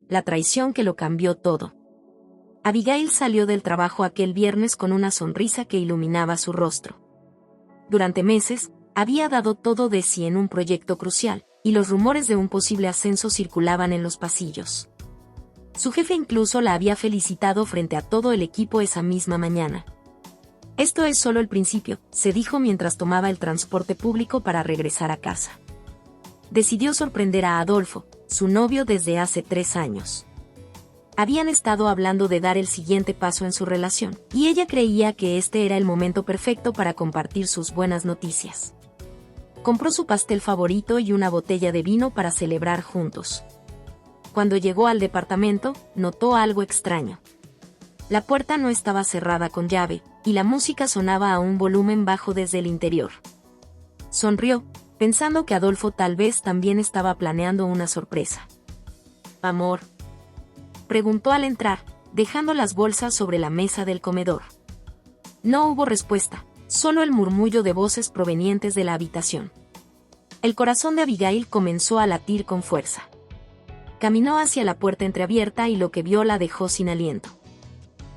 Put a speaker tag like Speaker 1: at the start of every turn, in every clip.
Speaker 1: la traición que lo cambió todo. Abigail salió del trabajo aquel viernes con una sonrisa que iluminaba su rostro. Durante meses, había dado todo de sí en un proyecto crucial, y los rumores de un posible ascenso circulaban en los pasillos. Su jefe incluso la había felicitado frente a todo el equipo esa misma mañana. Esto es solo el principio, se dijo mientras tomaba el transporte público para regresar a casa. Decidió sorprender a Adolfo, su novio desde hace 3 años. Habían estado hablando de dar el siguiente paso en su relación, y ella creía que este era el momento perfecto para compartir sus buenas noticias. Compró su pastel favorito y una botella de vino para celebrar juntos. Cuando llegó al departamento, notó algo extraño. La puerta no estaba cerrada con llave, y la música sonaba a un volumen bajo desde el interior. Sonrió, pensando que Adolfo tal vez también estaba planeando una sorpresa. «Amor», preguntó al entrar, dejando las bolsas sobre la mesa del comedor. No hubo respuesta, solo el murmullo de voces provenientes de la habitación. El corazón de Abigail comenzó a latir con fuerza. Caminó hacia la puerta entreabierta y lo que vio la dejó sin aliento.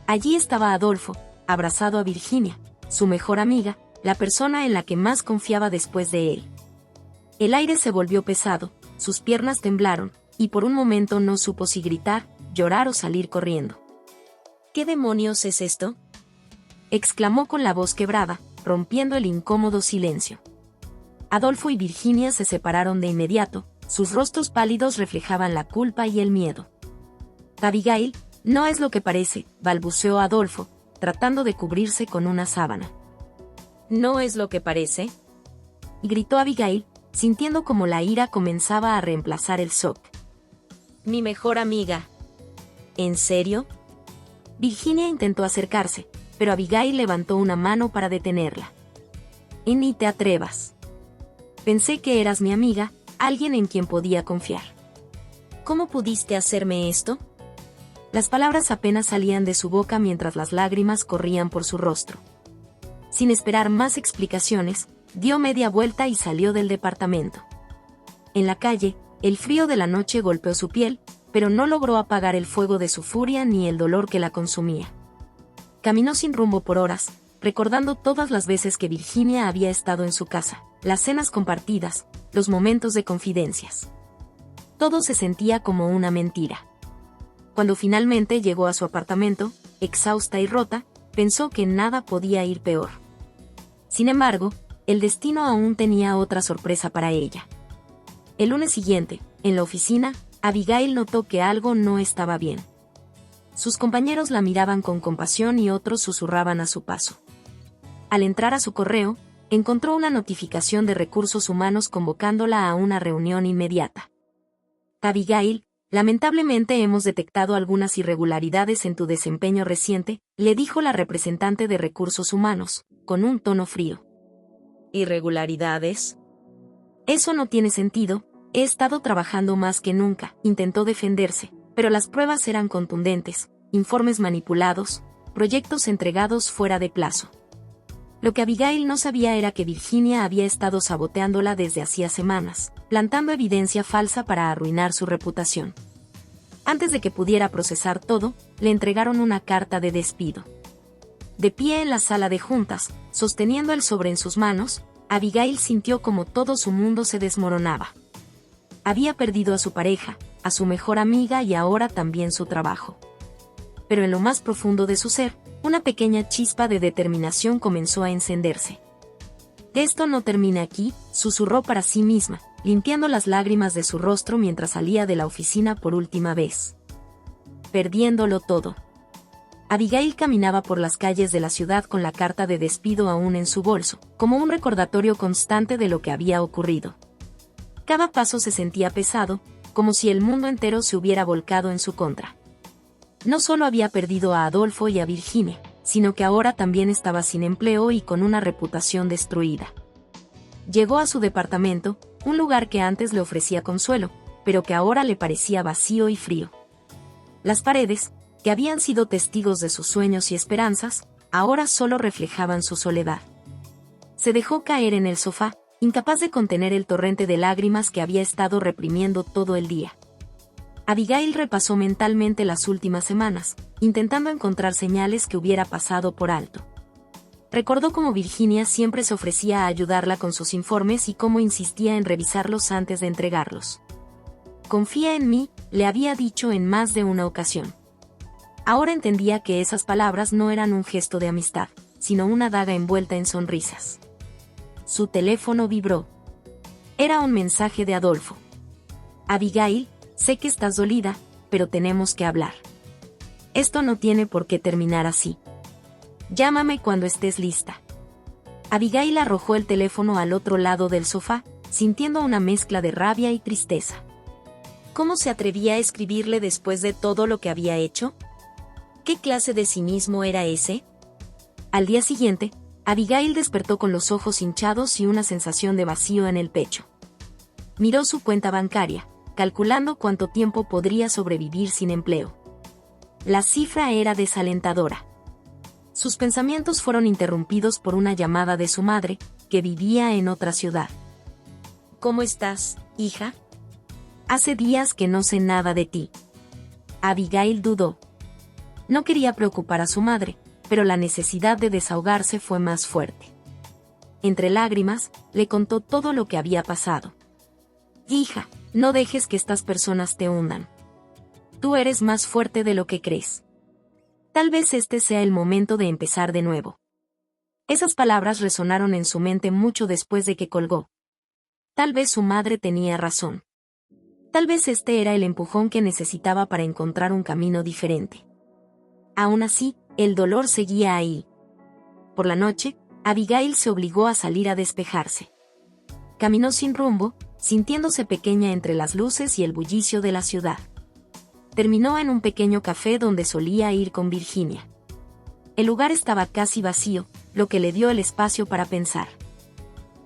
Speaker 1: Allí estaba Adolfo, abrazado a Virginia, su mejor amiga, la persona en la que más confiaba después de él. El aire se volvió pesado, sus piernas temblaron, y por un momento no supo si gritar, llorar o salir corriendo. «¿Qué demonios es esto?», exclamó con la voz quebrada, rompiendo el incómodo silencio. Adolfo y Virginia se separaron de inmediato, sus rostros pálidos reflejaban la culpa y el miedo. «Abigail, no es lo que parece», balbuceó Adolfo, tratando de cubrirse con una sábana. «¿No es lo que parece?», gritó Abigail, sintiendo como la ira comenzaba a reemplazar el shock. «Mi mejor amiga». «¿En serio?». Virginia intentó acercarse, pero Abigail levantó una mano para detenerla. «Y ni te atrevas. Pensé que eras mi amiga, alguien en quien podía confiar». «¿Cómo pudiste hacerme esto?». Las palabras apenas salían de su boca mientras las lágrimas corrían por su rostro. Sin esperar más explicaciones, dio media vuelta y salió del departamento. En la calle, el frío de la noche golpeó su piel, pero no logró apagar el fuego de su furia ni el dolor que la consumía. Caminó sin rumbo por horas, recordando todas las veces que Virginia había estado en su casa, las cenas compartidas, los momentos de confidencias. Todo se sentía como una mentira. Cuando finalmente llegó a su apartamento, exhausta y rota, pensó que nada podía ir peor. Sin embargo, el destino aún tenía otra sorpresa para ella. El lunes siguiente, en la oficina, Abigail notó que algo no estaba bien. Sus compañeros la miraban con compasión y otros susurraban a su paso. Al entrar a su correo, encontró una notificación de Recursos Humanos convocándola a una reunión inmediata. «Abigail, lamentablemente hemos detectado algunas irregularidades en tu desempeño reciente», le dijo la representante de Recursos Humanos, con un tono frío. «¿Irregularidades? Eso no tiene sentido, he estado trabajando más que nunca», intentó defenderse, pero las pruebas eran contundentes, informes manipulados, proyectos entregados fuera de plazo. Lo que Abigail no sabía era que Virginia había estado saboteándola desde hacía semanas, plantando evidencia falsa para arruinar su reputación. Antes de que pudiera procesar todo, le entregaron una carta de despido. De pie en la sala de juntas, sosteniendo el sobre en sus manos, Abigail sintió como todo su mundo se desmoronaba. Había perdido a su pareja, a su mejor amiga y ahora también su trabajo. Pero en lo más profundo de su ser, una pequeña chispa de determinación comenzó a encenderse. «Esto no termina aquí», susurró para sí misma, limpiando las lágrimas de su rostro mientras salía de la oficina por última vez. Perdiéndolo todo. Abigail caminaba por las calles de la ciudad con la carta de despido aún en su bolso, como un recordatorio constante de lo que había ocurrido. Cada paso se sentía pesado, como si el mundo entero se hubiera volcado en su contra. No solo había perdido a Adolfo y a Virginia, sino que ahora también estaba sin empleo y con una reputación destruida. Llegó a su departamento, un lugar que antes le ofrecía consuelo, pero que ahora le parecía vacío y frío. Las paredes, que habían sido testigos de sus sueños y esperanzas, ahora solo reflejaban su soledad. Se dejó caer en el sofá, incapaz de contener el torrente de lágrimas que había estado reprimiendo todo el día. Abigail repasó mentalmente las últimas semanas, intentando encontrar señales que hubiera pasado por alto. Recordó cómo Virginia siempre se ofrecía a ayudarla con sus informes y cómo insistía en revisarlos antes de entregarlos. «Confía en mí», le había dicho en más de una ocasión. Ahora entendía que esas palabras no eran un gesto de amistad, sino una daga envuelta en sonrisas. Su teléfono vibró. Era un mensaje de Adolfo. «Abigail, sé que estás dolida, pero tenemos que hablar. Esto no tiene por qué terminar así. Llámame cuando estés lista». Abigail arrojó el teléfono al otro lado del sofá, sintiendo una mezcla de rabia y tristeza. ¿Cómo se atrevía a escribirle después de todo lo que había hecho? ¿Qué clase de cinismo era ese? Al día siguiente, Abigail despertó con los ojos hinchados y una sensación de vacío en el pecho. Miró su cuenta bancaria, calculando cuánto tiempo podría sobrevivir sin empleo. La cifra era desalentadora. Sus pensamientos fueron interrumpidos por una llamada de su madre, que vivía en otra ciudad. «¿Cómo estás, hija? Hace días que no sé nada de ti». Abigail dudó. No quería preocupar a su madre, pero la necesidad de desahogarse fue más fuerte. Entre lágrimas, le contó todo lo que había pasado. «Hija, no dejes que estas personas te hundan. Tú eres más fuerte de lo que crees. Tal vez este sea el momento de empezar de nuevo». Esas palabras resonaron en su mente mucho después de que colgó. Tal vez su madre tenía razón. Tal vez este era el empujón que necesitaba para encontrar un camino diferente. Aún así, el dolor seguía ahí. Por la noche, Abigail se obligó a salir a despejarse. Caminó sin rumbo, sintiéndose pequeña entre las luces y el bullicio de la ciudad. Terminó en un pequeño café donde solía ir con Virginia. El lugar estaba casi vacío, lo que le dio el espacio para pensar.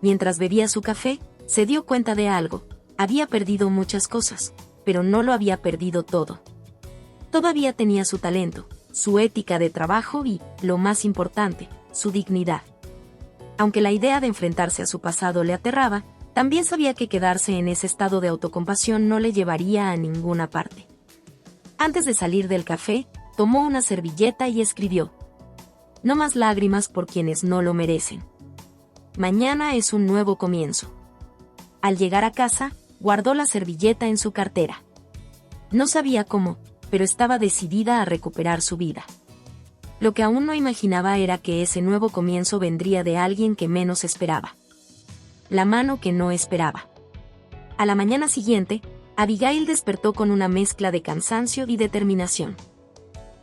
Speaker 1: Mientras bebía su café, se dio cuenta de algo. Había perdido muchas cosas, pero no lo había perdido todo. Todavía tenía su talento, su ética de trabajo y, lo más importante, su dignidad. Aunque la idea de enfrentarse a su pasado le aterraba, también sabía que quedarse en ese estado de autocompasión no le llevaría a ninguna parte. Antes de salir del café, tomó una servilleta y escribió: «No más lágrimas por quienes no lo merecen. Mañana es un nuevo comienzo». Al llegar a casa, guardó la servilleta en su cartera. No sabía cómo, pero estaba decidida a recuperar su vida. Lo que aún no imaginaba era que ese nuevo comienzo vendría de alguien que menos esperaba. La mano que no esperaba. A la mañana siguiente, Abigail despertó con una mezcla de cansancio y determinación.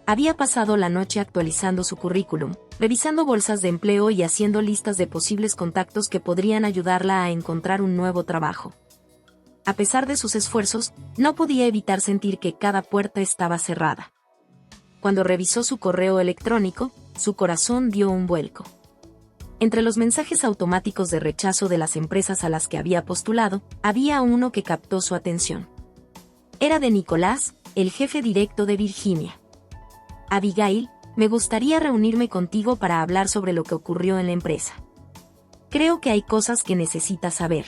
Speaker 1: Había pasado la noche actualizando su currículum, revisando bolsas de empleo y haciendo listas de posibles contactos que podrían ayudarla a encontrar un nuevo trabajo. A pesar de sus esfuerzos, no podía evitar sentir que cada puerta estaba cerrada. Cuando revisó su correo electrónico, su corazón dio un vuelco. Entre los mensajes automáticos de rechazo de las empresas a las que había postulado, había uno que captó su atención. Era de Nicolás, el jefe directo de Virginia. «Abigail, me gustaría reunirme contigo para hablar sobre lo que ocurrió en la empresa. Creo que hay cosas que necesitas saber.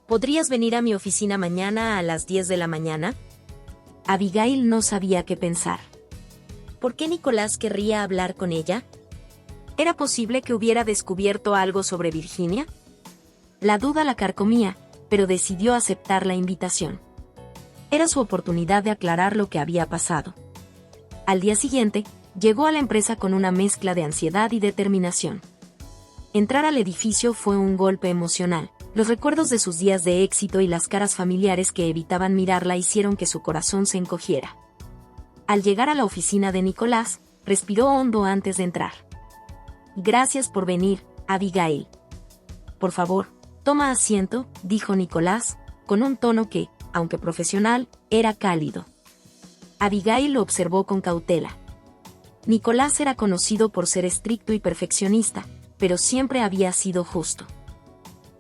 Speaker 1: ¿Podrías venir a mi oficina mañana a las 10 de la mañana?» Abigail no sabía qué pensar. ¿Por qué Nicolás querría hablar con ella? ¿Era posible que hubiera descubierto algo sobre Virginia? La duda la carcomía, pero decidió aceptar la invitación. Era su oportunidad de aclarar lo que había pasado. Al día siguiente, llegó a la empresa con una mezcla de ansiedad y determinación. Entrar al edificio fue un golpe emocional. Los recuerdos de sus días de éxito y las caras familiares que evitaban mirarla hicieron que su corazón se encogiera. Al llegar a la oficina de Nicolás, respiró hondo antes de entrar. «Gracias por venir, Abigail. Por favor, toma asiento», dijo Nicolás, con un tono que, aunque profesional, era cálido. Abigail lo observó con cautela. Nicolás era conocido por ser estricto y perfeccionista, pero siempre había sido justo.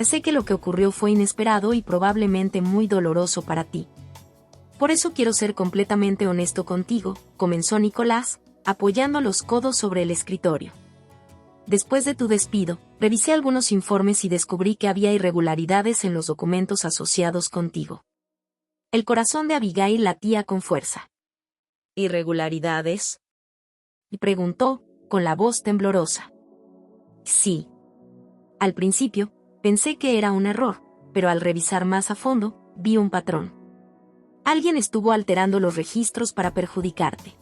Speaker 1: «Sé que lo que ocurrió fue inesperado y probablemente muy doloroso para ti. Por eso quiero ser completamente honesto contigo», comenzó Nicolás, apoyando los codos sobre el escritorio. «Después de tu despido, revisé algunos informes y descubrí que había irregularidades en los documentos asociados contigo. El corazón de Abigail latía con fuerza. ¿Irregularidades? Y preguntó, con la voz temblorosa. Sí. Al principio, pensé que era un error, pero al revisar más a fondo, vi un patrón. Alguien estuvo alterando los registros para perjudicarte.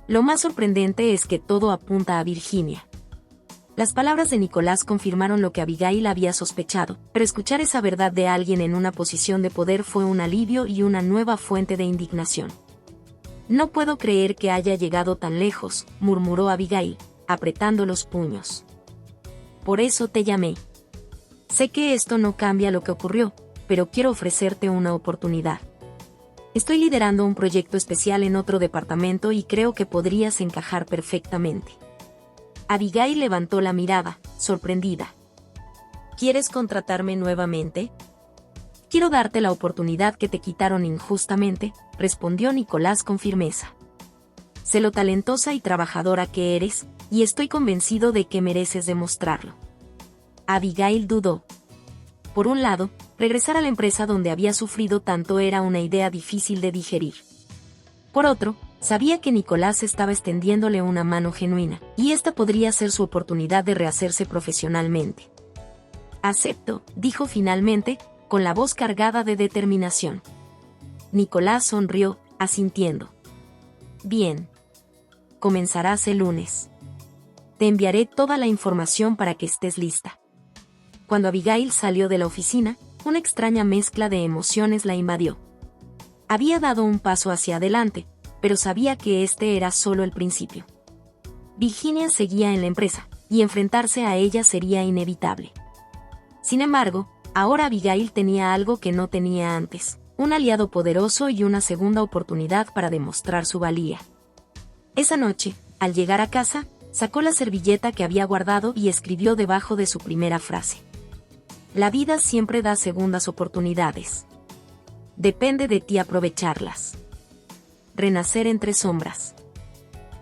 Speaker 1: Lo más sorprendente es que todo apunta a Virginia. Las palabras de Nicolás confirmaron lo que Abigail había sospechado, pero escuchar esa verdad de alguien en una posición de poder fue un alivio y una nueva fuente de indignación. No puedo creer que haya llegado tan lejos, murmuró Abigail, apretando los puños. Por eso te llamé. Sé que esto no cambia lo que ocurrió, pero quiero ofrecerte una oportunidad. Estoy liderando un proyecto especial en otro departamento y creo que podrías encajar perfectamente. Abigail levantó la mirada, sorprendida. ¿Quieres contratarme nuevamente? Quiero darte la oportunidad que te quitaron injustamente, respondió Nicolás con firmeza. Sé lo talentosa y trabajadora que eres, y estoy convencido de que mereces demostrarlo. Abigail dudó. Por un lado, regresar a la empresa donde había sufrido tanto era una idea difícil de digerir. Por otro, sabía que Nicolás estaba extendiéndole una mano genuina, y esta podría ser su oportunidad de rehacerse profesionalmente. Acepto, dijo finalmente, con la voz cargada de determinación. Nicolás sonrió, asintiendo. Bien. Comenzarás el lunes. Te enviaré toda la información para que estés lista. Cuando Abigail salió de la oficina, una extraña mezcla de emociones la invadió. Había dado un paso hacia adelante, pero sabía que este era solo el principio. Virginia seguía en la empresa, y enfrentarse a ella sería inevitable. Sin embargo, ahora Abigail tenía algo que no tenía antes, un aliado poderoso y una segunda oportunidad para demostrar su valía. Esa noche, al llegar a casa, sacó la servilleta que había guardado y escribió debajo de su primera frase. La vida siempre da segundas oportunidades. Depende de ti aprovecharlas. Renacer entre sombras.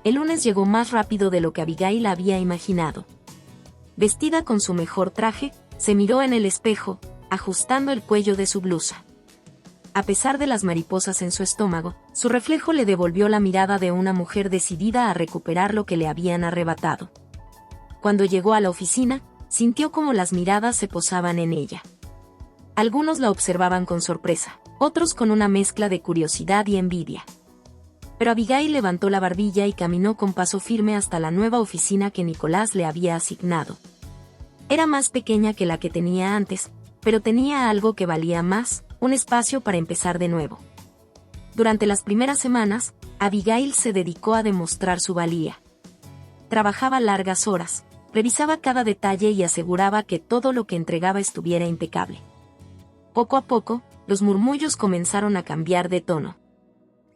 Speaker 1: El lunes llegó más rápido de lo que Abigail había imaginado. Vestida con su mejor traje, se miró en el espejo, ajustando el cuello de su blusa. A pesar de las mariposas en su estómago, su reflejo le devolvió la mirada de una mujer decidida a recuperar lo que le habían arrebatado. Cuando llegó a la oficina, sintió como las miradas se posaban en ella. Algunos la observaban con sorpresa, otros con una mezcla de curiosidad y envidia. Pero Abigail levantó la barbilla y caminó con paso firme hasta la nueva oficina que Nicolás le había asignado. Era más pequeña que la que tenía antes, pero tenía algo que valía más, un espacio para empezar de nuevo. Durante las primeras semanas, Abigail se dedicó a demostrar su valía. Trabajaba largas horas, revisaba cada detalle y aseguraba que todo lo que entregaba estuviera impecable. Poco a poco, los murmullos comenzaron a cambiar de tono.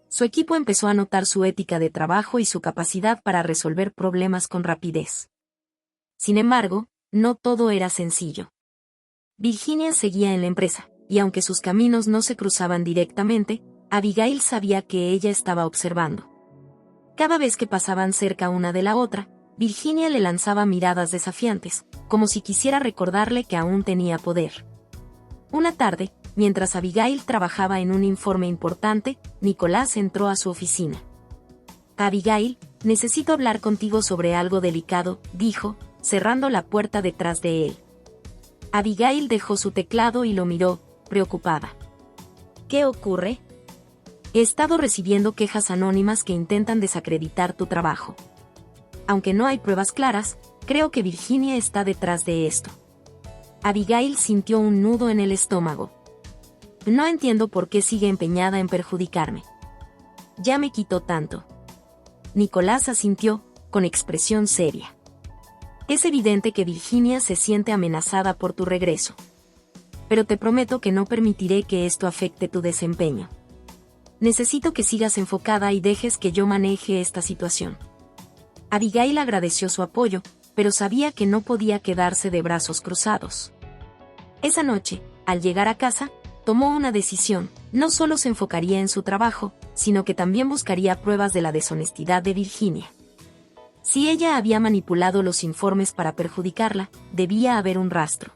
Speaker 1: Su equipo empezó a notar su ética de trabajo y su capacidad para resolver problemas con rapidez. Sin embargo, no todo era sencillo. Virginia seguía en la empresa, y aunque sus caminos no se cruzaban directamente, Abigail sabía que ella estaba observando. Cada vez que pasaban cerca una de la otra, Virginia le lanzaba miradas desafiantes, como si quisiera recordarle que aún tenía poder. Una tarde, mientras Abigail trabajaba en un informe importante, Nicolás entró a su oficina. Abigail, necesito hablar contigo sobre algo delicado, dijo, cerrando la puerta detrás de él. Abigail dejó su teclado y lo miró, preocupada. ¿Qué ocurre? He estado recibiendo quejas anónimas que intentan desacreditar tu trabajo. Aunque no hay pruebas claras, creo que Virginia está detrás de esto. Abigail sintió un nudo en el estómago. No entiendo por qué sigue empeñada en perjudicarme. Ya me quitó tanto. Nicolás asintió, con expresión seria. Es evidente que Virginia se siente amenazada por tu regreso. Pero te prometo que no permitiré que esto afecte tu desempeño. Necesito que sigas enfocada y dejes que yo maneje esta situación. Abigail agradeció su apoyo, pero sabía que no podía quedarse de brazos cruzados. Esa noche, al llegar a casa, tomó una decisión. No solo se enfocaría en su trabajo, sino que también buscaría pruebas de la deshonestidad de Virginia. Si ella había manipulado los informes para perjudicarla, debía haber un rastro.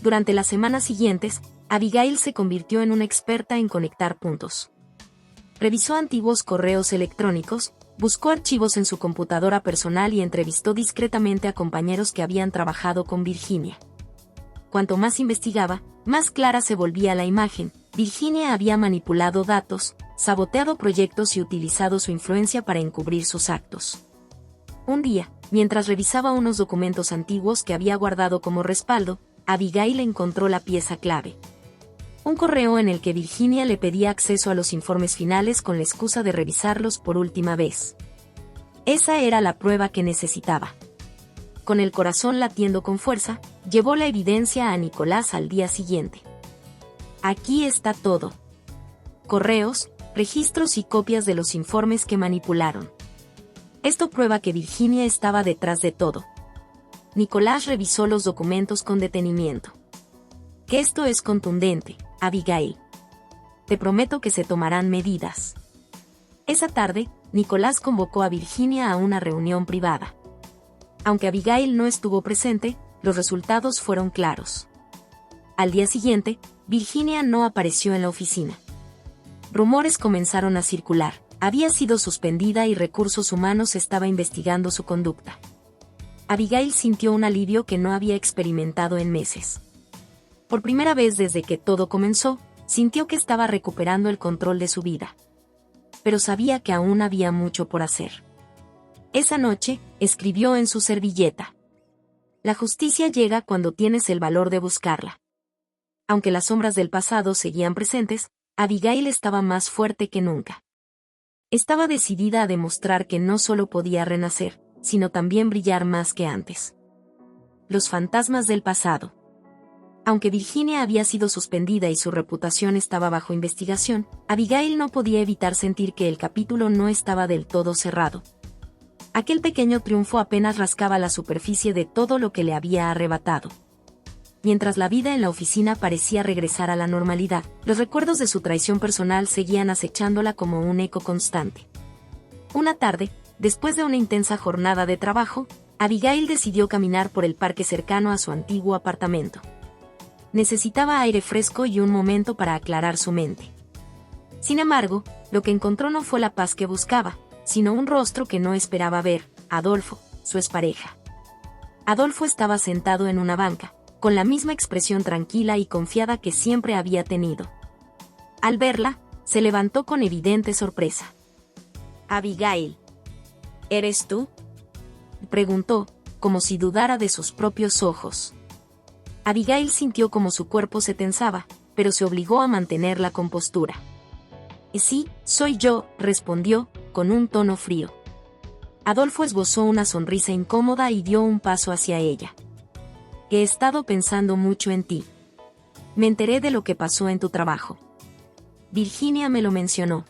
Speaker 1: Durante las semanas siguientes, Abigail se convirtió en una experta en conectar puntos. Revisó antiguos correos electrónicos, buscó archivos en su computadora personal y entrevistó discretamente a compañeros que habían trabajado con Virginia. Cuanto más investigaba, más clara se volvía la imagen. Virginia había manipulado datos, saboteado proyectos y utilizado su influencia para encubrir sus actos. Un día, mientras revisaba unos documentos antiguos que había guardado como respaldo, Abigail encontró la pieza clave. Un correo en el que Virginia le pedía acceso a los informes finales con la excusa de revisarlos por última vez. Esa era la prueba que necesitaba. Con el corazón latiendo con fuerza, llevó la evidencia a Nicolás al día siguiente. Aquí está todo. Correos, registros y copias de los informes que manipularon. Esto prueba que Virginia estaba detrás de todo. Nicolás revisó los documentos con detenimiento. Que esto es contundente, Abigail. Te prometo que se tomarán medidas. Esa tarde, Nicolás convocó a Virginia a una reunión privada. Aunque Abigail no estuvo presente, los resultados fueron claros. Al día siguiente, Virginia no apareció en la oficina. Rumores comenzaron a circular. Había sido suspendida y Recursos Humanos estaba investigando su conducta. Abigail sintió un alivio que no había experimentado en meses. Por primera vez desde que todo comenzó, sintió que estaba recuperando el control de su vida. Pero sabía que aún había mucho por hacer. Esa noche, escribió en su servilleta: la justicia llega cuando tienes el valor de buscarla. Aunque las sombras del pasado seguían presentes, Abigail estaba más fuerte que nunca. Estaba decidida a demostrar que no solo podía renacer, sino también brillar más que antes. Los fantasmas del pasado. Aunque Virginia había sido suspendida y su reputación estaba bajo investigación, Abigail no podía evitar sentir que el capítulo no estaba del todo cerrado. Aquel pequeño triunfo apenas rascaba la superficie de todo lo que le había arrebatado. Mientras la vida en la oficina parecía regresar a la normalidad, los recuerdos de su traición personal seguían acechándola como un eco constante. Una tarde, después de una intensa jornada de trabajo, Abigail decidió caminar por el parque cercano a su antiguo apartamento. Necesitaba aire fresco y un momento para aclarar su mente. Sin embargo, lo que encontró no fue la paz que buscaba, sino un rostro que no esperaba ver: Adolfo, su expareja. Adolfo estaba sentado en una banca, con la misma expresión tranquila y confiada que siempre había tenido. Al verla, se levantó con evidente sorpresa. «Abigail, ¿eres tú?», preguntó, como si dudara de sus propios ojos. Abigail sintió como su cuerpo se tensaba, pero se obligó a mantener la compostura. «Sí, soy yo», respondió, con un tono frío. Adolfo esbozó una sonrisa incómoda y dio un paso hacia ella. «He estado pensando mucho en ti. Me enteré de lo que pasó en tu trabajo. Virginia me lo mencionó».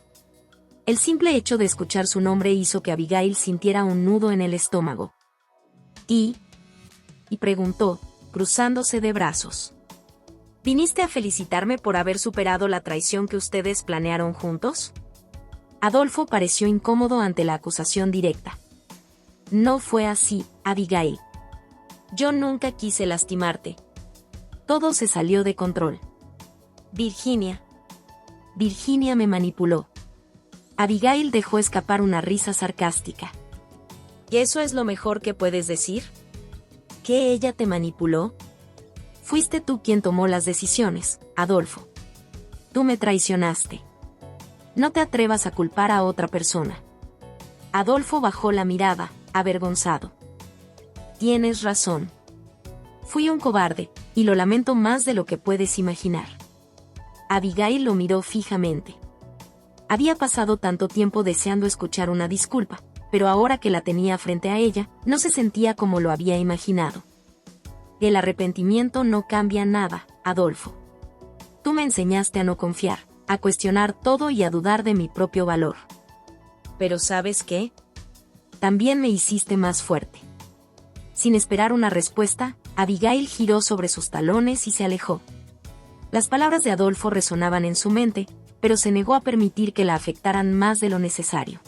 Speaker 1: El simple hecho de escuchar su nombre hizo que Abigail sintiera un nudo en el estómago. ¿Y? Preguntó, cruzándose de brazos. ¿Viniste a felicitarme por haber superado la traición que ustedes planearon juntos? Adolfo pareció incómodo ante la acusación directa. No fue así, Abigail. Yo nunca quise lastimarte. Todo se salió de control. Virginia me manipuló. Abigail dejó escapar una risa sarcástica. ¿Y eso es lo mejor que puedes decir? ¿Que ella te manipuló? Fuiste tú quien tomó las decisiones, Adolfo. Tú me traicionaste. No te atrevas a culpar a otra persona. Adolfo bajó la mirada, avergonzado. Tienes razón. Fui un cobarde, y lo lamento más de lo que puedes imaginar. Abigail lo miró fijamente. Había pasado tanto tiempo deseando escuchar una disculpa, pero ahora que la tenía frente a ella, no se sentía como lo había imaginado. El arrepentimiento no cambia nada, Adolfo. Tú me enseñaste a no confiar, a cuestionar todo y a dudar de mi propio valor. Pero ¿sabes qué? También me hiciste más fuerte. Sin esperar una respuesta, Abigail giró sobre sus talones y se alejó. Las palabras de Adolfo resonaban en su mente, pero se negó a permitir que la afectaran más de lo necesario.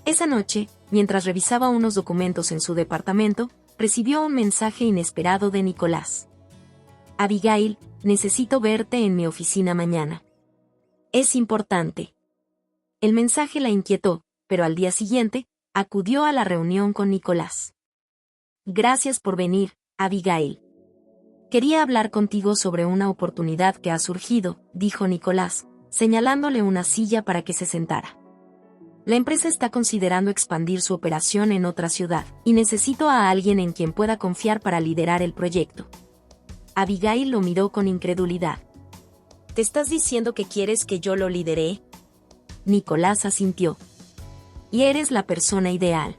Speaker 1: Esa noche, mientras revisaba unos documentos en su departamento, recibió un mensaje inesperado de Nicolás. Abigail, necesito verte en mi oficina mañana. Es importante. El mensaje la inquietó, pero al día siguiente, acudió a la reunión con Nicolás. Gracias por venir, Abigail. Quería hablar contigo sobre una oportunidad que ha surgido, dijo Nicolás, señalándole una silla para que se sentara. La empresa está considerando expandir su operación en otra ciudad, y necesito a alguien en quien pueda confiar para liderar el proyecto. Abigail lo miró con incredulidad. ¿Te estás diciendo que quieres que yo lo lidere? Nicolás asintió. Y eres la persona ideal.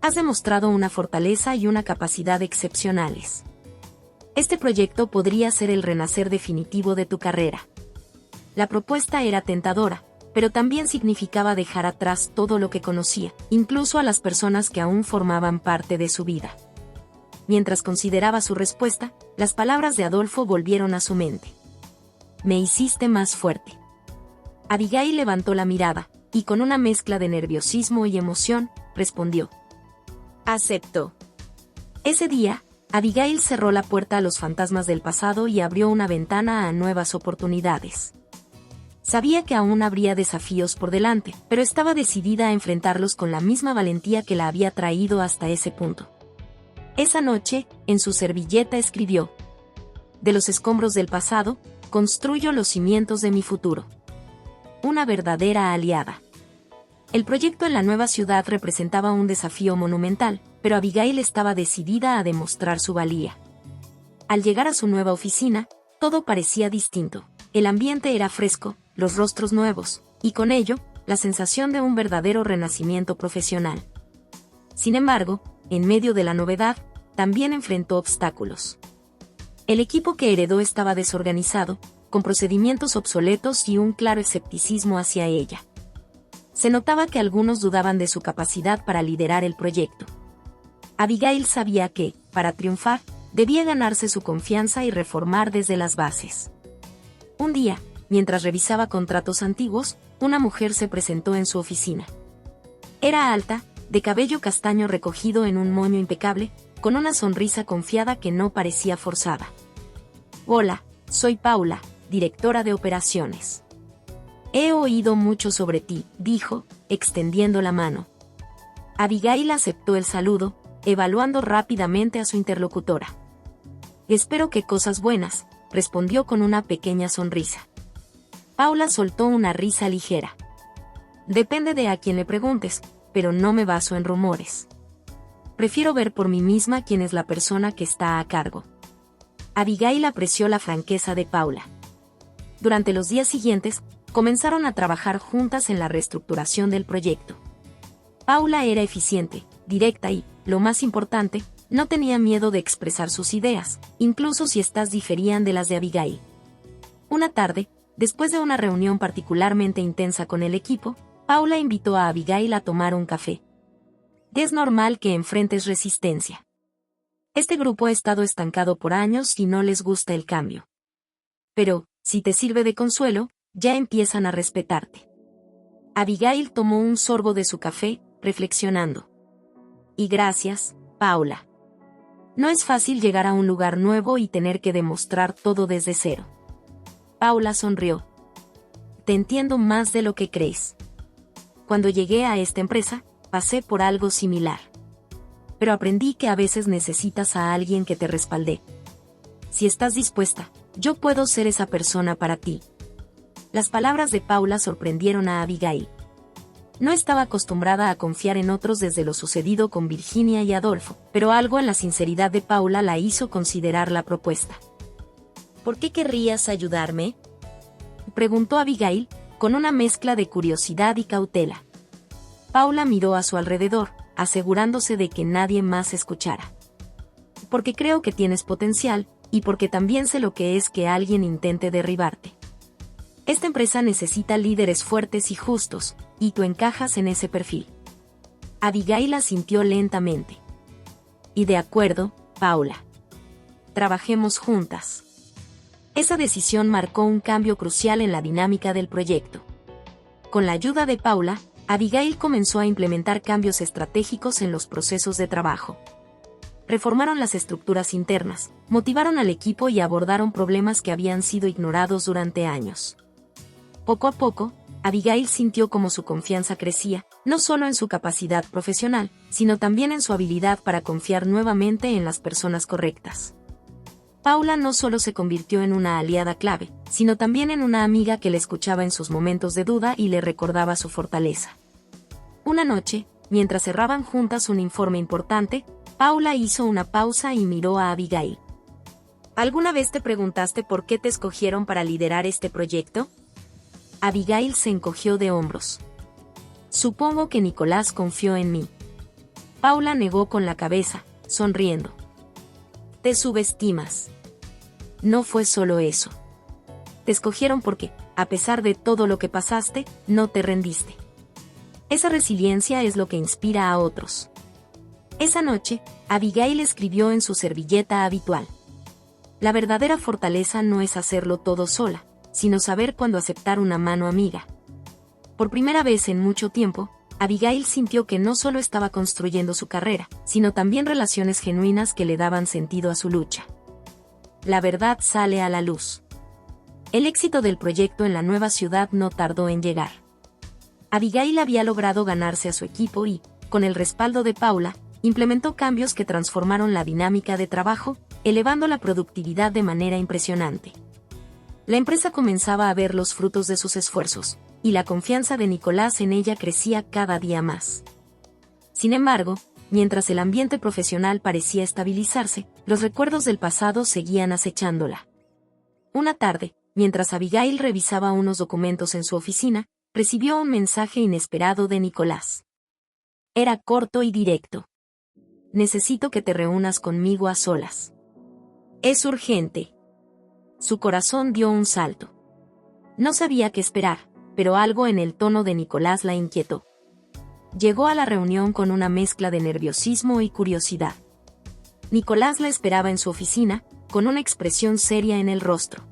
Speaker 1: Has demostrado una fortaleza y una capacidad excepcionales. Este proyecto podría ser el renacer definitivo de tu carrera. La propuesta era tentadora, pero también significaba dejar atrás todo lo que conocía, incluso a las personas que aún formaban parte de su vida. Mientras consideraba su respuesta, las palabras de Adolfo volvieron a su mente. Me hiciste más fuerte. Abigail levantó la mirada, y con una mezcla de nerviosismo y emoción, respondió. Acepto. Ese día, Abigail cerró la puerta a los fantasmas del pasado y abrió una ventana a nuevas oportunidades. Sabía que aún habría desafíos por delante, pero estaba decidida a enfrentarlos con la misma valentía que la había traído hasta ese punto. Esa noche, en su servilleta escribió: de los escombros del pasado, construyo los cimientos de mi futuro. Una verdadera aliada. El proyecto en la nueva ciudad representaba un desafío monumental, pero Abigail estaba decidida a demostrar su valía. Al llegar a su nueva oficina, todo parecía distinto. El ambiente era fresco, los rostros nuevos, y con ello, la sensación de un verdadero renacimiento profesional. Sin embargo, en medio de la novedad, también enfrentó obstáculos. El equipo que heredó estaba desorganizado, con procedimientos obsoletos y un claro escepticismo hacia ella. Se notaba que algunos dudaban de su capacidad para liderar el proyecto. Abigail sabía que, para triunfar, debía ganarse su confianza y reformar desde las bases. Un día, mientras revisaba contratos antiguos, una mujer se presentó en su oficina. Era alta, de cabello castaño recogido en un moño impecable, con una sonrisa confiada que no parecía forzada. Hola, soy Paula, directora de operaciones. He oído mucho sobre ti, dijo, extendiendo la mano. Abigail aceptó el saludo, evaluando rápidamente a su interlocutora. Espero que cosas buenas, respondió con una pequeña sonrisa. Paula soltó una risa ligera. Depende de a quién le preguntes, pero no me baso en rumores. Prefiero ver por mí misma quién es la persona que está a cargo. Abigail apreció la franqueza de Paula. Durante los días siguientes, comenzaron a trabajar juntas en la reestructuración del proyecto. Paula era eficiente, directa y, lo más importante, no tenía miedo de expresar sus ideas, incluso si éstas diferían de las de Abigail. Una tarde, después de una reunión particularmente intensa con el equipo, Paula invitó a Abigail a tomar un café. Es normal que enfrentes resistencia. Este grupo ha estado estancado por años y no les gusta el cambio. Pero, si te sirve de consuelo, ya empiezan a respetarte. Abigail tomó un sorbo de su café, reflexionando. Y gracias, Paula. No es fácil llegar a un lugar nuevo y tener que demostrar todo desde cero. Paula sonrió. Te entiendo más de lo que crees. Cuando llegué a esta empresa, pasé por algo similar. Pero aprendí que a veces necesitas a alguien que te respalde. Si estás dispuesta, yo puedo ser esa persona para ti. Las palabras de Paula sorprendieron a Abigail. No estaba acostumbrada a confiar en otros desde lo sucedido con Virginia y Adolfo, pero algo en la sinceridad de Paula la hizo considerar la propuesta. ¿Por qué querrías ayudarme?, preguntó Abigail, con una mezcla de curiosidad y cautela. Paula miró a su alrededor, asegurándose de que nadie más escuchara. Porque creo que tienes potencial, y porque también sé lo que es que alguien intente derribarte. Esta empresa necesita líderes fuertes y justos, y tú encajas en ese perfil. Abigail asintió lentamente. Y de acuerdo, Paula. Trabajemos juntas. Esa decisión marcó un cambio crucial en la dinámica del proyecto. Con la ayuda de Paula, Abigail comenzó a implementar cambios estratégicos en los procesos de trabajo. reformaron las estructuras internas, motivaron al equipo y abordaron problemas que habían sido ignorados durante años. Poco a poco, Abigail sintió como su confianza crecía, no solo en su capacidad profesional, sino también en su habilidad para confiar nuevamente en las personas correctas. Paula no solo se convirtió en una aliada clave, sino también en una amiga que le escuchaba en sus momentos de duda y le recordaba su fortaleza. Una noche, mientras cerraban juntas un informe importante, Paula hizo una pausa y miró a Abigail. ¿Alguna vez te preguntaste por qué te escogieron para liderar este proyecto? Abigail se encogió de hombros. Supongo que Nicolás confió en mí. Paula negó con la cabeza, sonriendo. Te subestimas. No fue solo eso. Te escogieron porque, a pesar de todo lo que pasaste, no te rendiste. Esa resiliencia es lo que inspira a otros. Esa noche, Abigail escribió en su servilleta habitual. La verdadera fortaleza no es hacerlo todo sola, sino saber cuándo aceptar una mano amiga. Por primera vez en mucho tiempo, Abigail sintió que no solo estaba construyendo su carrera, sino también relaciones genuinas que le daban sentido a su lucha. La verdad sale a la luz. El éxito del proyecto en la nueva ciudad no tardó en llegar. Abigail había logrado ganarse a su equipo y, con el respaldo de Paula, implementó cambios que transformaron la dinámica de trabajo, elevando la productividad de manera impresionante. La empresa comenzaba a ver los frutos de sus esfuerzos, y la confianza de Nicolás en ella crecía cada día más. Sin embargo, mientras el ambiente profesional parecía estabilizarse, los recuerdos del pasado seguían acechándola. Una tarde, mientras Abigail revisaba unos documentos en su oficina, recibió un mensaje inesperado de Nicolás. Era corto y directo. Necesito que te reúnas conmigo a solas. Es urgente. Su corazón dio un salto. No sabía qué esperar, pero algo en el tono de Nicolás la inquietó. Llegó a la reunión con una mezcla de nerviosismo y curiosidad. Nicolás la esperaba en su oficina, con una expresión seria en el rostro.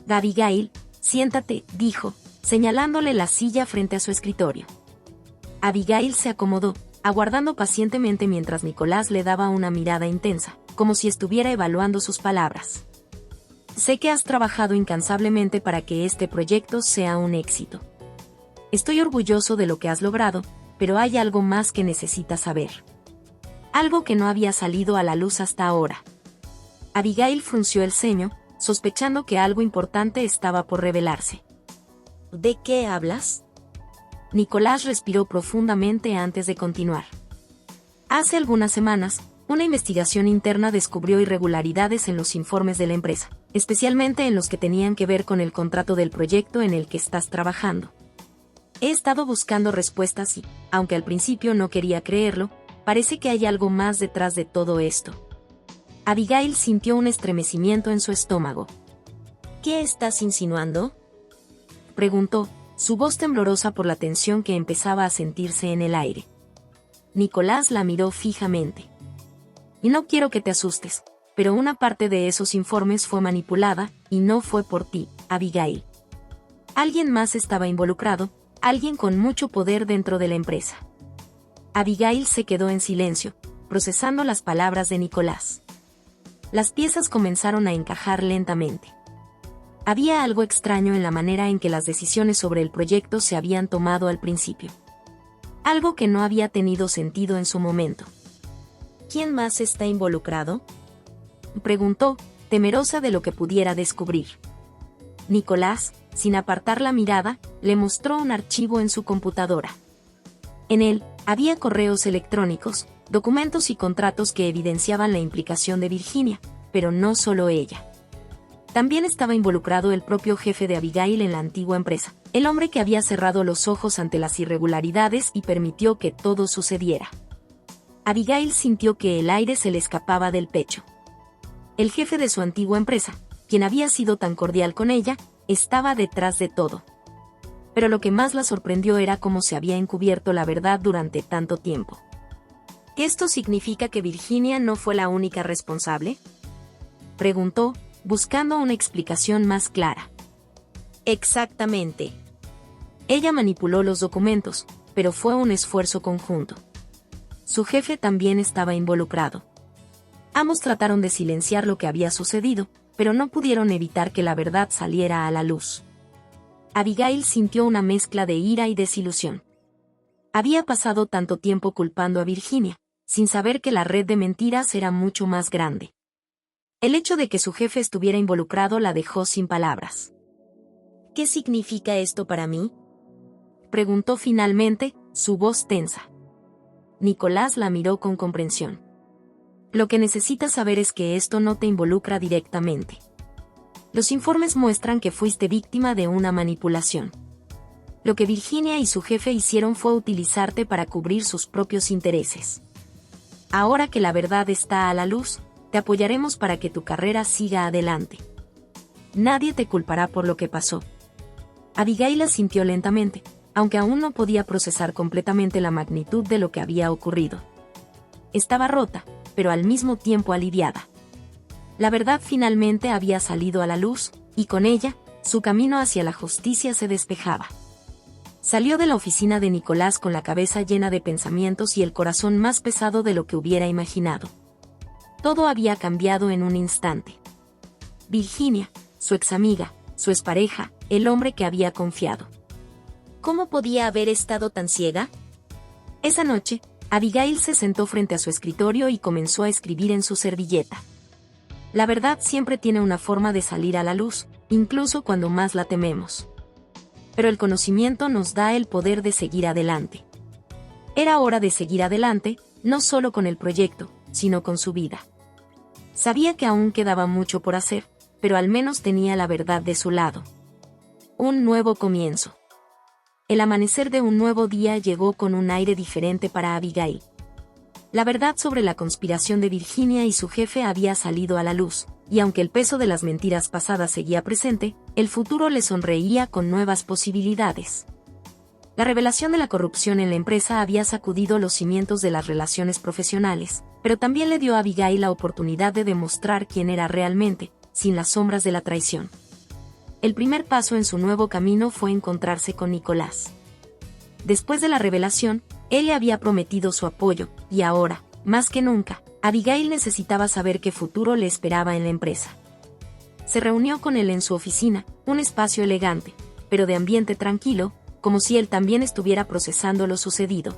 Speaker 1: Abigail, siéntate, dijo, señalándole la silla frente a su escritorio. Abigail se acomodó, aguardando pacientemente mientras Nicolás le daba una mirada intensa, como si estuviera evaluando sus palabras. Sé que has trabajado incansablemente para que este proyecto sea un éxito. Estoy orgulloso de lo que has logrado, pero hay algo más que necesitas saber. Algo que no había salido a la luz hasta ahora. Abigail frunció el ceño, sospechando que algo importante estaba por revelarse. ¿De qué hablas? Nicolás respiró profundamente antes de continuar. Hace algunas semanas, una investigación interna descubrió irregularidades en los informes de la empresa, especialmente en los que tenían que ver con el contrato del proyecto en el que estás trabajando. He estado buscando respuestas y, aunque al principio no quería creerlo, parece que hay algo más detrás de todo esto. Abigail sintió un estremecimiento en su estómago. ¿Qué estás insinuando?, preguntó, su voz temblorosa por la tensión que empezaba a sentirse en el aire. Nicolás la miró fijamente. Y no quiero que te asustes, pero una parte de esos informes fue manipulada, y no fue por ti, Abigail. Alguien más estaba involucrado, alguien con mucho poder dentro de la empresa. Abigail se quedó en silencio, procesando las palabras de Nicolás. Las piezas comenzaron a encajar lentamente. Había algo extraño en la manera en que las decisiones sobre el proyecto se habían tomado al principio. Algo que no había tenido sentido en su momento. ¿Quién más está involucrado?, preguntó, temerosa de lo que pudiera descubrir. Nicolás, sin apartar la mirada, le mostró un archivo en su computadora. En él, había correos electrónicos, documentos y contratos que evidenciaban la implicación de Virginia, pero no solo ella. También estaba involucrado el propio jefe de Abigail en la antigua empresa, el hombre que había cerrado los ojos ante las irregularidades y permitió que todo sucediera. Abigail sintió que el aire se le escapaba del pecho. El jefe de su antigua empresa, quien había sido tan cordial con ella, estaba detrás de todo. Pero lo que más la sorprendió era cómo se había encubierto la verdad durante tanto tiempo. ¿Esto significa que Virginia no fue la única responsable?, preguntó, buscando una explicación más clara. Exactamente. Ella manipuló los documentos, pero fue un esfuerzo conjunto. Su jefe también estaba involucrado. Ambos trataron de silenciar lo que había sucedido, pero no pudieron evitar que la verdad saliera a la luz. Abigail sintió una mezcla de ira y desilusión. Había pasado tanto tiempo culpando a Virginia, sin saber que la red de mentiras era mucho más grande. El hecho de que su jefe estuviera involucrado la dejó sin palabras. ¿Qué significa esto para mí?, preguntó finalmente, su voz tensa. Nicolás la miró con comprensión. Lo que necesitas saber es que esto no te involucra directamente. Los informes muestran que fuiste víctima de una manipulación. Lo que Virginia y su jefe hicieron fue utilizarte para cubrir sus propios intereses. Ahora que la verdad está a la luz, te apoyaremos para que tu carrera siga adelante. Nadie te culpará por lo que pasó. Abigail asintió lentamente, aunque aún no podía procesar completamente la magnitud de lo que había ocurrido. Estaba rota, pero al mismo tiempo aliviada. La verdad finalmente había salido a la luz, y con ella, su camino hacia la justicia se despejaba. Salió de la oficina de Nicolás con la cabeza llena de pensamientos y el corazón más pesado de lo que hubiera imaginado. Todo había cambiado en un instante. Virginia, su examiga, su expareja, el hombre que había confiado. ¿Cómo podía haber estado tan ciega? Esa noche, Abigail se sentó frente a su escritorio y comenzó a escribir en su servilleta. La verdad siempre tiene una forma de salir a la luz, incluso cuando más la tememos. Pero el conocimiento nos da el poder de seguir adelante. Era hora de seguir adelante, no solo con el proyecto, sino con su vida. Sabía que aún quedaba mucho por hacer, pero al menos tenía la verdad de su lado. Un nuevo comienzo. El amanecer de un nuevo día llegó con un aire diferente para Abigail. La verdad sobre la conspiración de Virginia y su jefe había salido a la luz, y aunque el peso de las mentiras pasadas seguía presente, el futuro le sonreía con nuevas posibilidades. La revelación de la corrupción en la empresa había sacudido los cimientos de las relaciones profesionales, pero también le dio a Abigail la oportunidad de demostrar quién era realmente, sin las sombras de la traición. El primer paso en su nuevo camino fue encontrarse con Nicolás. Después de la revelación, él le había prometido su apoyo, y ahora, más que nunca, Abigail necesitaba saber qué futuro le esperaba en la empresa. Se reunió con él en su oficina, un espacio elegante, pero de ambiente tranquilo, como si él también estuviera procesando lo sucedido.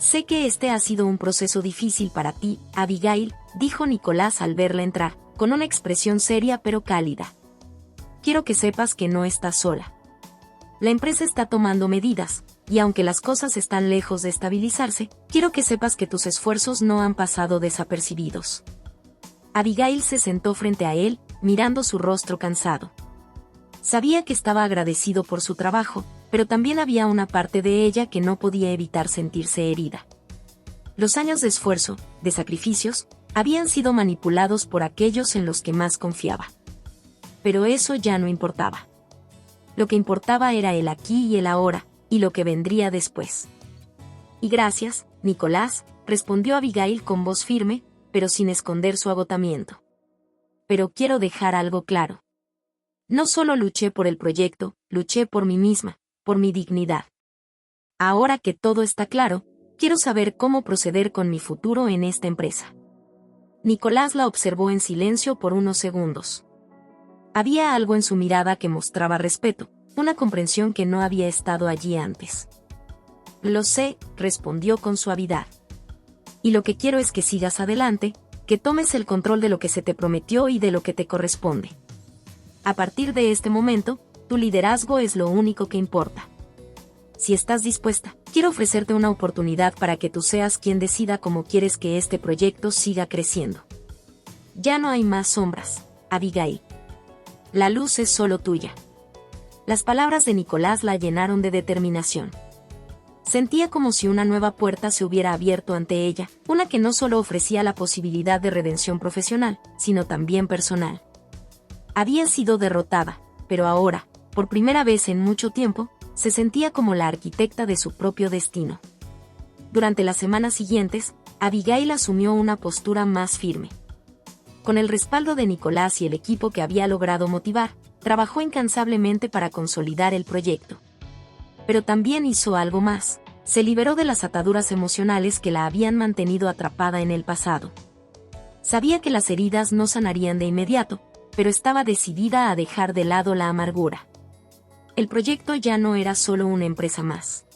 Speaker 1: Sé que este ha sido un proceso difícil para ti, Abigail, dijo Nicolás al verla entrar, con una expresión seria pero cálida. Quiero que sepas que no estás sola. La empresa está tomando medidas, y aunque las cosas están lejos de estabilizarse, quiero que sepas que tus esfuerzos no han pasado desapercibidos. Abigail se sentó frente a él, mirando su rostro cansado. Sabía que estaba agradecido por su trabajo, pero también había una parte de ella que no podía evitar sentirse herida. Los años de esfuerzo, de sacrificios, habían sido manipulados por aquellos en los que más confiaba. Pero eso ya no importaba. Lo que importaba era el aquí y el ahora, y lo que vendría después. Y gracias, Nicolás, respondió Abigail con voz firme, pero sin esconder su agotamiento. Pero quiero dejar algo claro. No solo luché por el proyecto, luché por mí misma, por mi dignidad. Ahora que todo está claro, quiero saber cómo proceder con mi futuro en esta empresa. Nicolás la observó en silencio por unos segundos. Había algo en su mirada que mostraba respeto, una comprensión que no había estado allí antes. Lo sé, respondió con suavidad. Y lo que quiero es que sigas adelante, que tomes el control de lo que se te prometió y de lo que te corresponde. A partir de este momento, tu liderazgo es lo único que importa. Si estás dispuesta, quiero ofrecerte una oportunidad para que tú seas quien decida cómo quieres que este proyecto siga creciendo. Ya no hay más sombras, Abigail. La luz es solo tuya. Las palabras de Nicolás la llenaron de determinación. Sentía como si una nueva puerta se hubiera abierto ante ella, una que no solo ofrecía la posibilidad de redención profesional, sino también personal. Había sido derrotada, pero ahora, por primera vez en mucho tiempo, se sentía como la arquitecta de su propio destino. Durante las semanas siguientes, Abigail asumió una postura más firme. Con el respaldo de Nicolás y el equipo que había logrado motivar, trabajó incansablemente para consolidar el proyecto. Pero también hizo algo más, se liberó de las ataduras emocionales que la habían mantenido atrapada en el pasado. Sabía que las heridas no sanarían de inmediato, pero estaba decidida a dejar de lado la amargura. El proyecto ya no era solo una empresa más.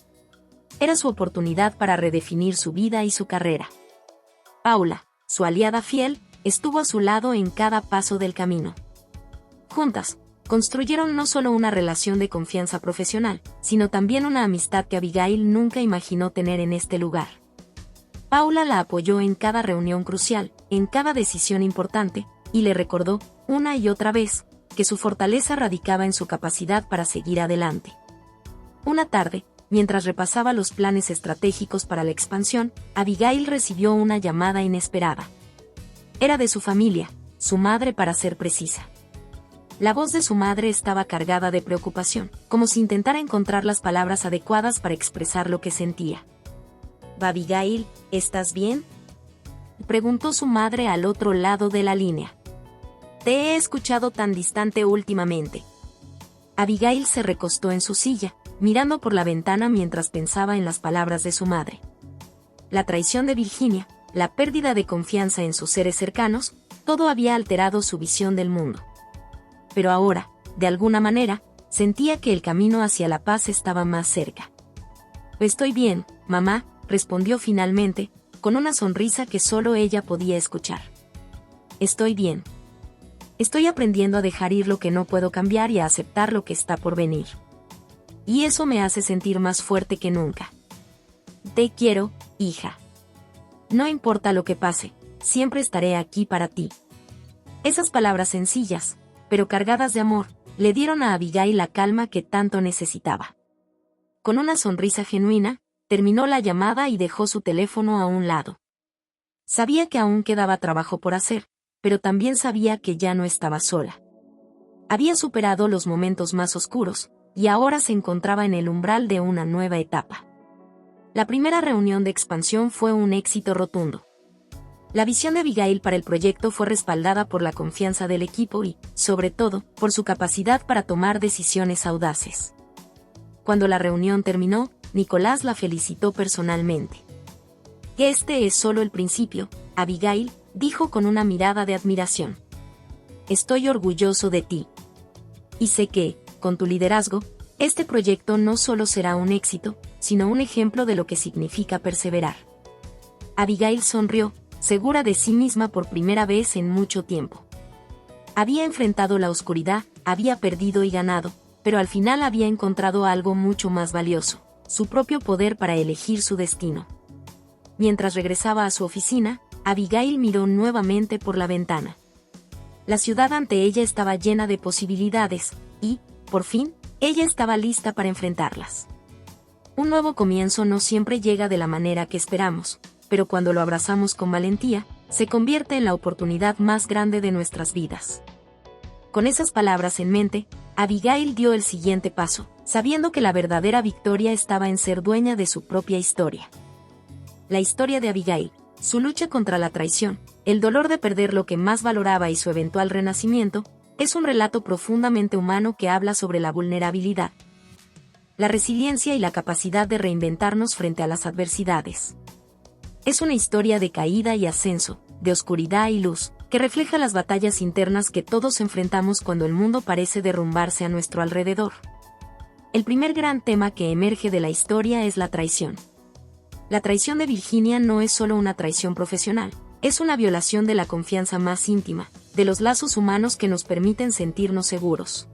Speaker 1: Era su oportunidad para redefinir su vida y su carrera. Paula, su aliada fiel, estuvo a su lado en cada paso del camino. Juntas, construyeron no solo una relación de confianza profesional, sino también una amistad que Abigail nunca imaginó tener en este lugar. Paula la apoyó en cada reunión crucial, en cada decisión importante, y le recordó, una y otra vez, que su fortaleza radicaba en su capacidad para seguir adelante. Una tarde, mientras repasaba los planes estratégicos para la expansión, Abigail recibió una llamada inesperada. Era de su familia, su madre para ser precisa. La voz de su madre estaba cargada de preocupación, como si intentara encontrar las palabras adecuadas para expresar lo que sentía. «Abigail, ¿estás bien?», preguntó su madre al otro lado de la línea. «Te he escuchado tan distante últimamente». Abigail se recostó en su silla, mirando por la ventana mientras pensaba en las palabras de su madre. La traición de Virginia, la pérdida de confianza en sus seres cercanos, todo había alterado su visión del mundo. Pero ahora, de alguna manera, sentía que el camino hacia la paz estaba más cerca. «Estoy bien, mamá», respondió finalmente, con una sonrisa que solo ella podía escuchar. «Estoy bien. Estoy aprendiendo a dejar ir lo que no puedo cambiar y a aceptar lo que está por venir. Y eso me hace sentir más fuerte que nunca. Te quiero, hija. No importa lo que pase, siempre estaré aquí para ti». Esas palabras sencillas, pero cargadas de amor, le dieron a Abigail la calma que tanto necesitaba. Con una sonrisa genuina, terminó la llamada y dejó su teléfono a un lado. Sabía que aún quedaba trabajo por hacer, pero también sabía que ya no estaba sola. Había superado los momentos más oscuros, y ahora se encontraba en el umbral de una nueva etapa. La primera reunión de expansión fue un éxito rotundo. La visión de Abigail para el proyecto fue respaldada por la confianza del equipo y, sobre todo, por su capacidad para tomar decisiones audaces. Cuando la reunión terminó, Nicolás la felicitó personalmente. «Este es solo el principio», Abigail dijo con una mirada de admiración. «Estoy orgulloso de ti. Y sé que, con tu liderazgo, este proyecto no solo será un éxito, sino un ejemplo de lo que significa perseverar». Abigail sonrió, segura de sí misma por primera vez en mucho tiempo. Había enfrentado la oscuridad, había perdido y ganado, pero al final había encontrado algo mucho más valioso, su propio poder para elegir su destino. Mientras regresaba a su oficina, Abigail miró nuevamente por la ventana. La ciudad ante ella estaba llena de posibilidades, y, por fin, ella estaba lista para enfrentarlas. Un nuevo comienzo no siempre llega de la manera que esperamos, pero cuando lo abrazamos con valentía, se convierte en la oportunidad más grande de nuestras vidas. Con esas palabras en mente, Abigail dio el siguiente paso, sabiendo que la verdadera victoria estaba en ser dueña de su propia historia. La historia de Abigail, su lucha contra la traición, el dolor de perder lo que más valoraba y su eventual renacimiento, es un relato profundamente humano que habla sobre la vulnerabilidad, la resiliencia y la capacidad de reinventarnos frente a las adversidades. Es una historia de caída y ascenso, de oscuridad y luz, que refleja las batallas internas que todos enfrentamos cuando el mundo parece derrumbarse a nuestro alrededor. El primer gran tema que emerge de la historia es la traición. La traición de Virginia no es solo una traición profesional, es una violación de la confianza más íntima, de los lazos humanos que nos permiten sentirnos seguros.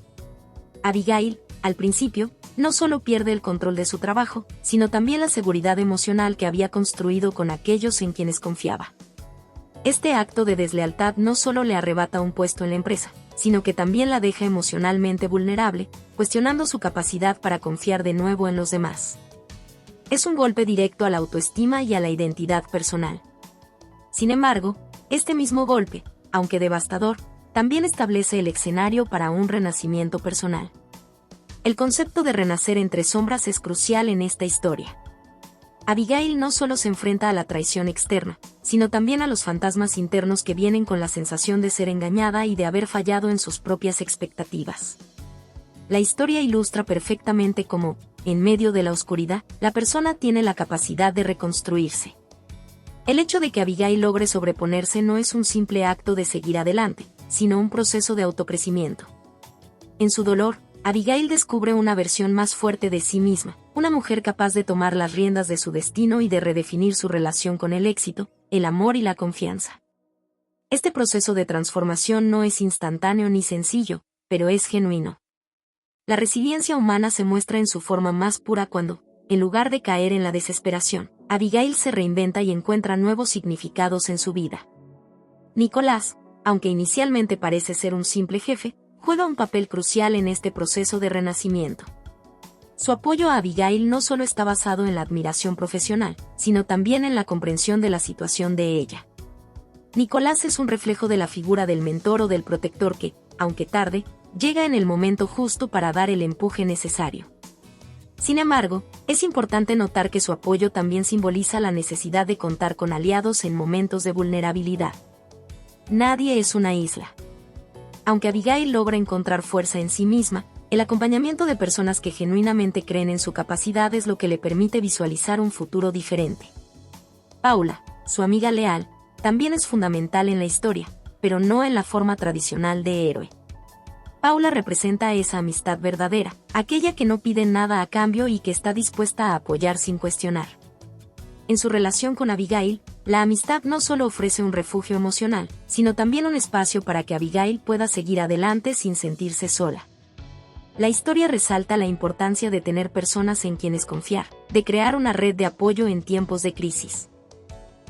Speaker 1: Abigail, al principio, no solo pierde el control de su trabajo, sino también la seguridad emocional que había construido con aquellos en quienes confiaba. Este acto de deslealtad no solo le arrebata un puesto en la empresa, sino que también la deja emocionalmente vulnerable, cuestionando su capacidad para confiar de nuevo en los demás. Es un golpe directo a la autoestima y a la identidad personal. Sin embargo, este mismo golpe, aunque devastador, también establece el escenario para un renacimiento personal. El concepto de renacer entre sombras es crucial en esta historia. Abigail no solo se enfrenta a la traición externa, sino también a los fantasmas internos que vienen con la sensación de ser engañada y de haber fallado en sus propias expectativas. La historia ilustra perfectamente cómo, en medio de la oscuridad, la persona tiene la capacidad de reconstruirse. El hecho de que Abigail logre sobreponerse no es un simple acto de seguir adelante, sino un proceso de autocrecimiento. En su dolor, Abigail descubre una versión más fuerte de sí misma, una mujer capaz de tomar las riendas de su destino y de redefinir su relación con el éxito, el amor y la confianza. Este proceso de transformación no es instantáneo ni sencillo, pero es genuino. La resiliencia humana se muestra en su forma más pura cuando, en lugar de caer en la desesperación, Abigail se reinventa y encuentra nuevos significados en su vida. Nicolás, aunque inicialmente parece ser un simple jefe, juega un papel crucial en este proceso de renacimiento. Su apoyo a Abigail no solo está basado en la admiración profesional, sino también en la comprensión de la situación de ella. Nicolás es un reflejo de la figura del mentor o del protector que, aunque tarde, llega en el momento justo para dar el empuje necesario. Sin embargo, es importante notar que su apoyo también simboliza la necesidad de contar con aliados en momentos de vulnerabilidad. Nadie es una isla. Aunque Abigail logra encontrar fuerza en sí misma, el acompañamiento de personas que genuinamente creen en su capacidad es lo que le permite visualizar un futuro diferente. Paula, su amiga leal, también es fundamental en la historia, pero no en la forma tradicional de héroe. Paula representa esa amistad verdadera, aquella que no pide nada a cambio y que está dispuesta a apoyar sin cuestionar. En su relación con Abigail, la amistad no solo ofrece un refugio emocional, sino también un espacio para que Abigail pueda seguir adelante sin sentirse sola. La historia resalta la importancia de tener personas en quienes confiar, de crear una red de apoyo en tiempos de crisis.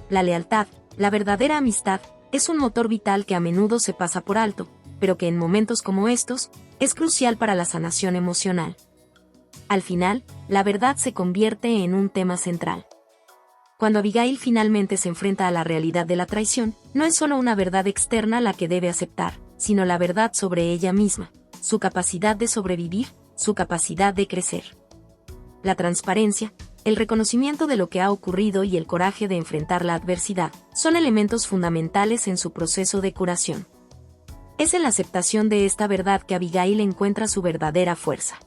Speaker 1: La lealtad, la verdadera amistad, es un motor vital que a menudo se pasa por alto, pero que en momentos como estos, es crucial para la sanación emocional. Al final, la verdad se convierte en un tema central. Cuando Abigail finalmente se enfrenta a la realidad de la traición, no es solo una verdad externa la que debe aceptar, sino la verdad sobre ella misma, su capacidad de sobrevivir, su capacidad de crecer. La transparencia, el reconocimiento de lo que ha ocurrido y el coraje de enfrentar la adversidad, son elementos fundamentales en su proceso de curación. Es en la aceptación de esta verdad que Abigail encuentra su verdadera fuerza.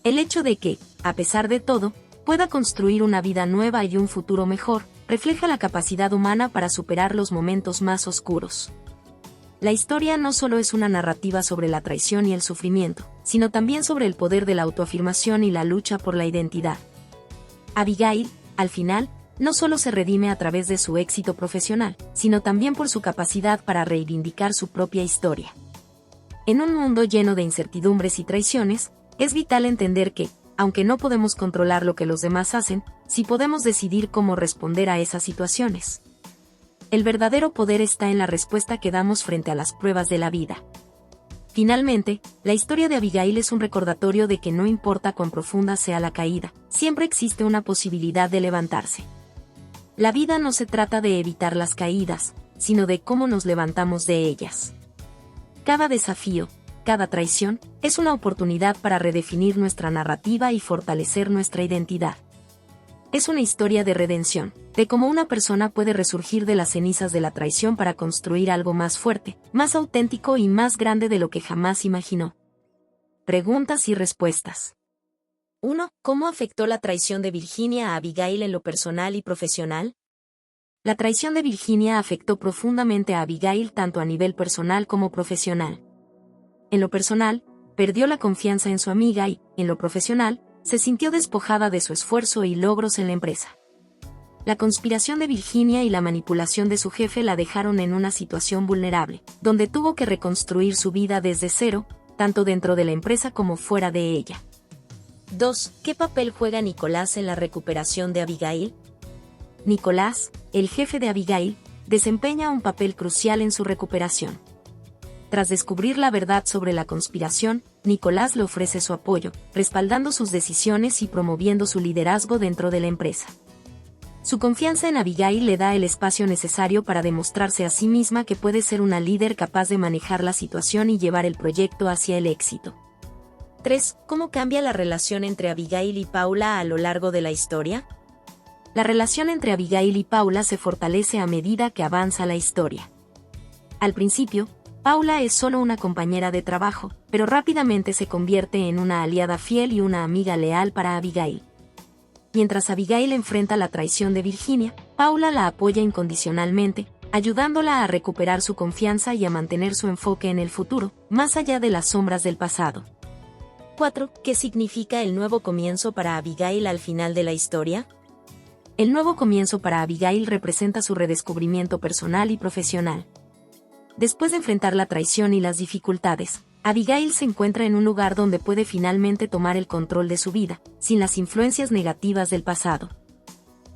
Speaker 1: El hecho de que, a pesar de todo, pueda construir una vida nueva y un futuro mejor, refleja la capacidad humana para superar los momentos más oscuros. La historia no solo es una narrativa sobre la traición y el sufrimiento, sino también sobre el poder de la autoafirmación y la lucha por la identidad. Abigail, al final, no solo se redime a través de su éxito profesional, sino también por su capacidad para reivindicar su propia historia. En un mundo lleno de incertidumbres y traiciones, es vital entender que, aunque no podemos controlar lo que los demás hacen, sí podemos decidir cómo responder a esas situaciones. El verdadero poder está en la respuesta que damos frente a las pruebas de la vida. Finalmente, la historia de Abigail es un recordatorio de que no importa cuán profunda sea la caída, siempre existe una posibilidad de levantarse. La vida no se trata de evitar las caídas, sino de cómo nos levantamos de ellas. Cada desafío, cada traición, es una oportunidad para redefinir nuestra narrativa y fortalecer nuestra identidad. Es una historia de redención, de cómo una persona puede resurgir de las cenizas de la traición para construir algo más fuerte, más auténtico y más grande de lo que jamás imaginó. Preguntas y respuestas. 1. ¿Cómo afectó la traición de Virginia a Abigail en lo personal y profesional? La traición de Virginia afectó profundamente a Abigail tanto a nivel personal como profesional. En lo personal, perdió la confianza en su amiga y, en lo profesional, se sintió despojada de su esfuerzo y logros en la empresa. La conspiración de Virginia y la manipulación de su jefe la dejaron en una situación vulnerable, donde tuvo que reconstruir su vida desde cero, tanto dentro de la empresa como fuera de ella. 2. ¿Qué papel juega Nicolás en la recuperación de Abigail? Nicolás, el jefe de Abigail, desempeña un papel crucial en su recuperación. Tras descubrir la verdad sobre la conspiración, Nicolás le ofrece su apoyo, respaldando sus decisiones y promoviendo su liderazgo dentro de la empresa. Su confianza en Abigail le da el espacio necesario para demostrarse a sí misma que puede ser una líder capaz de manejar la situación y llevar el proyecto hacia el éxito. 3. ¿Cómo cambia la relación entre Abigail y Paula a lo largo de la historia? La relación entre Abigail y Paula se fortalece a medida que avanza la historia. Al principio, Paula es solo una compañera de trabajo, pero rápidamente se convierte en una aliada fiel y una amiga leal para Abigail. Mientras Abigail enfrenta la traición de Virginia, Paula la apoya incondicionalmente, ayudándola a recuperar su confianza y a mantener su enfoque en el futuro, más allá de las sombras del pasado. 4. ¿Qué significa el nuevo comienzo para Abigail al final de la historia? El nuevo comienzo para Abigail representa su redescubrimiento personal y profesional. Después de enfrentar la traición y las dificultades, Abigail se encuentra en un lugar donde puede finalmente tomar el control de su vida, sin las influencias negativas del pasado.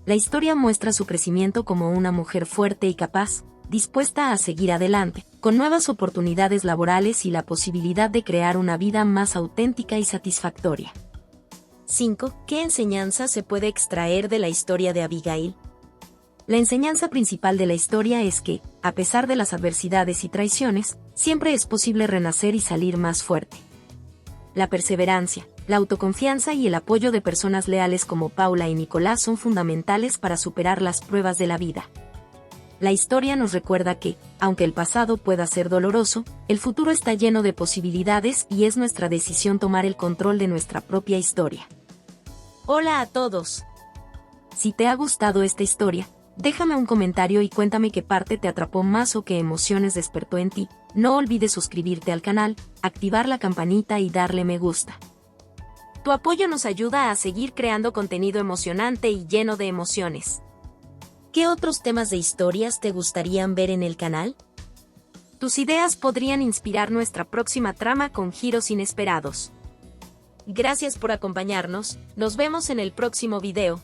Speaker 1: La historia muestra su crecimiento como una mujer fuerte y capaz, dispuesta a seguir adelante, con nuevas oportunidades laborales y la posibilidad de crear una vida más auténtica y satisfactoria. 5. ¿Qué enseñanza se puede extraer de la historia de Abigail? La enseñanza principal de la historia es que, a pesar de las adversidades y traiciones, siempre es posible renacer y salir más fuerte. La perseverancia, la autoconfianza y el apoyo de personas leales como Paula y Nicolás son fundamentales para superar las pruebas de la vida. La historia nos recuerda que, aunque el pasado pueda ser doloroso, el futuro está lleno de posibilidades y es nuestra decisión tomar el control de nuestra propia historia. Hola a todos. Si te ha gustado esta historia, déjame un comentario y cuéntame qué parte te atrapó más o qué emociones despertó en ti. No olvides suscribirte al canal, activar la campanita y darle me gusta. Tu apoyo nos ayuda a seguir creando contenido emocionante y lleno de emociones. ¿Qué otros temas de historias te gustarían ver en el canal? Tus ideas podrían inspirar nuestra próxima trama con giros inesperados. Gracias por acompañarnos, nos vemos en el próximo video.